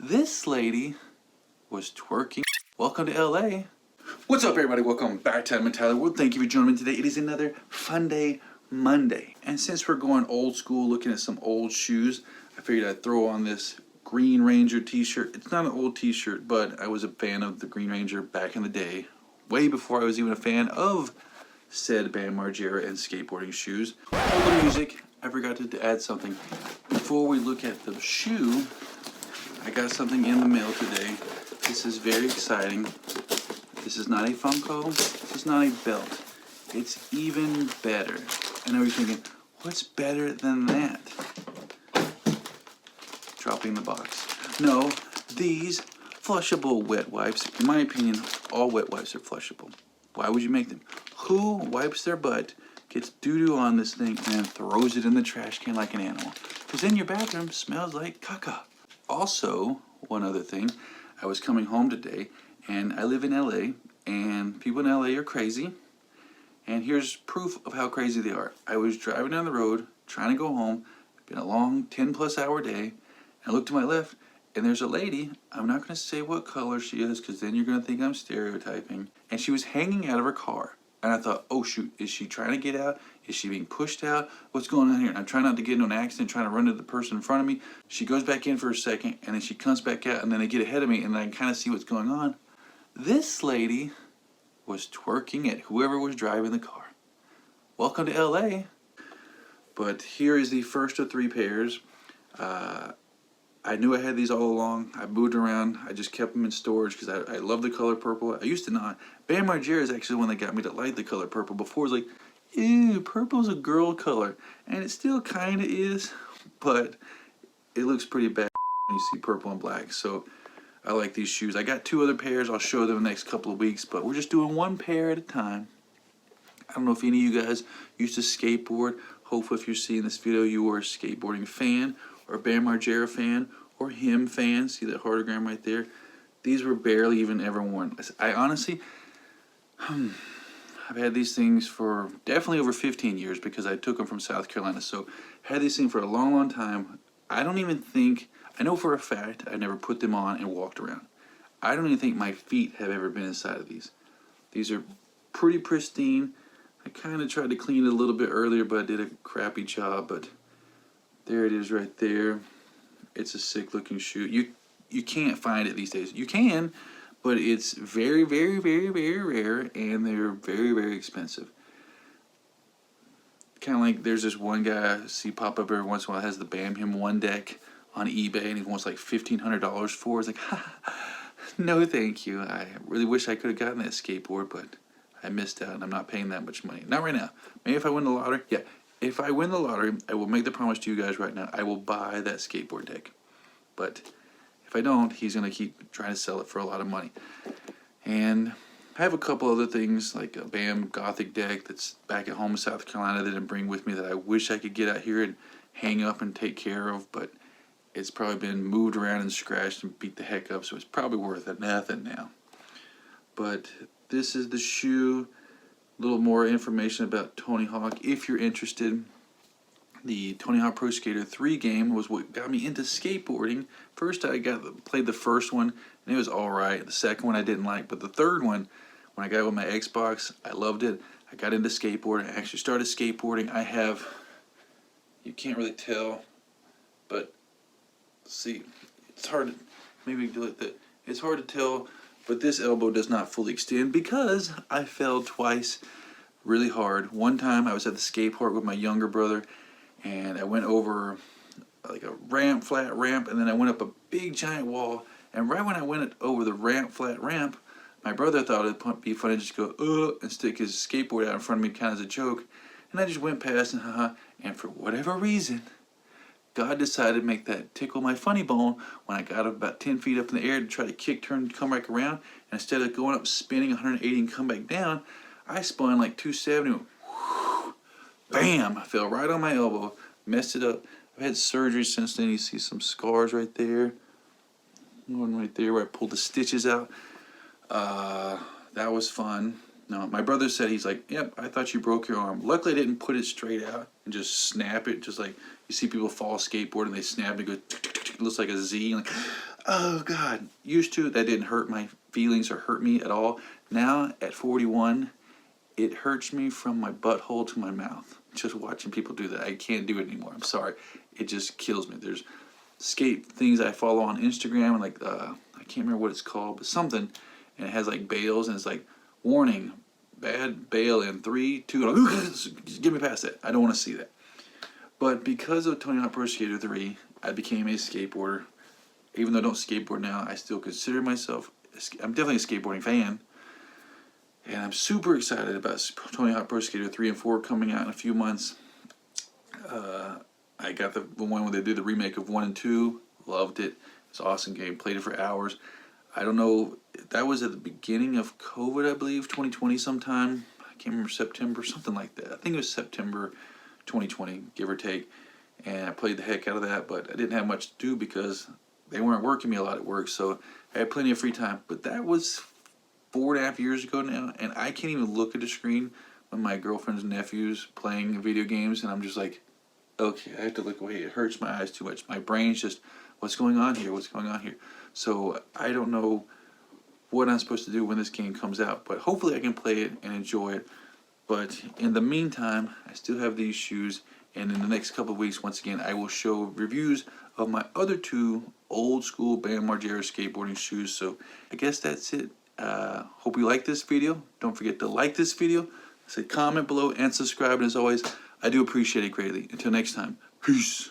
This lady was twerking. Welcome to LA. What's up, everybody? Welcome back to Adam and Tyler World. Thank you for joining me today. It is another Funday Monday. And since we're going old school, looking at some old shoes, I figured I'd throw on this Green Ranger t-shirt. It's not an old t-shirt, but I was a fan of the Green Ranger back in the day, way before I was even a fan of said band Margera and skateboarding shoes. All the music, I forgot to add something. Before we look at the shoe, I got something in the mail today. This is very exciting. This is not a Funko. This is not a belt. It's even better. I know you're thinking, what's better than that? Dropping the box. No, these flushable wet wipes. In my opinion, all wet wipes are flushable. Why would you make them? Who wipes their butt, gets doo-doo on this thing, and then throws it in the trash can like an animal? Because then your bathroom smells like caca. Also, one other thing, I was coming home today, and I live in LA, and people in LA are crazy, and here's proof of how crazy they are. I was driving down the road, trying to go home, been a long 10-plus hour day, and I looked to my left, and there's a lady, I'm not going to say what color she is, because then you're going to think I'm stereotyping, and she was hanging out of her car. And I thought, oh shoot, is she trying to get out? Is she being pushed out? What's going on here? And I'm trying not to get into an accident, trying to run to the person in front of me. She goes back in for a second, and then she comes back out, and then they get ahead of me, and I can kind of see what's going on. This lady was twerking at whoever was driving the car. Welcome to LA. But here is the first of three pairs. I knew I had these all along. I moved around. I just kept them in storage because I love the color purple. I used to not. Bam Margera is actually the one that got me to like the color purple. Before it was like, ew, purple's a girl color. And it still kind of is, but it looks pretty bad when you see purple and black. So I like these shoes. I got two other pairs. I'll show them in the next couple of weeks, but we're just doing one pair at a time. I don't know if any of you guys used to skateboard. Hopefully if you're seeing this video, you are a skateboarding fan, or a Bam Margera fan, or him fan. See that heartogram right there? These were barely even ever worn. I honestly, I've had these things for definitely over 15 years because I took them from South Carolina. So had these things for a long, long time. I don't even think, I know for a fact I never put them on and walked around. I don't even think my feet have ever been inside of these. These are pretty pristine. I kind of tried to clean it a little bit earlier, but I did a crappy job. But there it is right there. It's a sick looking shoe. You can't find it these days. You can, but it's very, very, very, very rare, and they're very, very expensive. Kind of like there's this one guy I see pop up every once in a while, has the Bam Him One deck on eBay, and he wants like $1,500 for it. It's like, no thank you. I really wish I could have gotten that skateboard, but I missed out, and I'm not paying that much money. Not right now. Maybe if I win the lottery, yeah. If I win the lottery, I will make the promise to you guys right now, I will buy that skateboard deck. But if I don't, he's going to keep trying to sell it for a lot of money. And I have a couple other things, like a Bam Gothic deck that's back at home in South Carolina that I didn't bring with me that I wish I could get out here and hang up and take care of, but it's probably been moved around and scratched and beat the heck up, so it's probably worth nothing now. But this is the shoe. A little more information about Tony Hawk if you're interested. The Tony Hawk Pro Skater 3 game was what got me into skateboarding. First I played the first one, and it was alright. The second one I didn't like, but the third one, when I got it with my Xbox, I loved it. I got into skateboarding. I actually started skateboarding. I have, you can't really tell, but see, it's hard to, maybe do it that, it's hard to tell, but this elbow does not fully extend because I fell twice really hard. One time I was at the skate park with my younger brother, and I went over like a ramp, flat ramp, and then I went up a big giant wall, and right when I went over the ramp, flat ramp, my brother thought it'd be funny to just go, and stick his skateboard out in front of me kind of as a joke, and I just went past and and for whatever reason, God decided to make that tickle my funny bone when I got up about 10 feet up in the air to try to kick, turn, come back around, and instead of going up, spinning 180 and come back down, I spun like 270, whoosh, bam, I fell right on my elbow, messed it up. I've had surgery since then. You see some scars right there. One right there where I pulled the stitches out. That was fun. No, my brother said, he's like, yep, I thought you broke your arm. Luckily, I didn't put it straight out and just snap it, just like you see people fall skateboard and they snap and it goes, it looks like a Z. Like, Oh God, used to, that didn't hurt my feelings or hurt me at all. Now at 41, it hurts me from my butthole to my mouth. Just watching people do that. I can't do it anymore. I'm sorry. It just kills me. There's skate things I follow on Instagram, and like I can't remember what it's called, but something, and it has like bails, and it's like, warning, bad bail in 3, 2, and get me past that. I don't want to see that. But because of Tony Hawk Pro Skater 3, I became a skateboarder. Even though I don't skateboard now, I still consider myself, I'm definitely a skateboarding fan. And I'm super excited about Tony Hawk Pro Skater 3 and 4 coming out in a few months. I got the one where they did the remake of 1 and 2. Loved it. It's an awesome game. Played it for hours. I don't know, that was at the beginning of COVID, I believe, 2020 sometime. I can't remember, September, something like that. I think it was September 2020, give or take. And I played the heck out of that, but I didn't have much to do because they weren't working me a lot at work, so I had plenty of free time. But that was 4.5 years ago now, and I can't even look at the screen when my girlfriend's nephew's playing video games, and I'm just like, okay, I have to look away. It hurts my eyes too much. My brain's just, what's going on here? What's going on here? So I don't know what I'm supposed to do when this game comes out, but hopefully I can play it and enjoy it. But in the meantime, I still have these shoes, and in the next couple of weeks, once again, I will show reviews of my other 2 old school Bam Margera skateboarding shoes. So I guess that's it. Hope you like this video. Don't forget to like this video, say comment below, and subscribe. And as always, I do appreciate it greatly. Until next time, peace.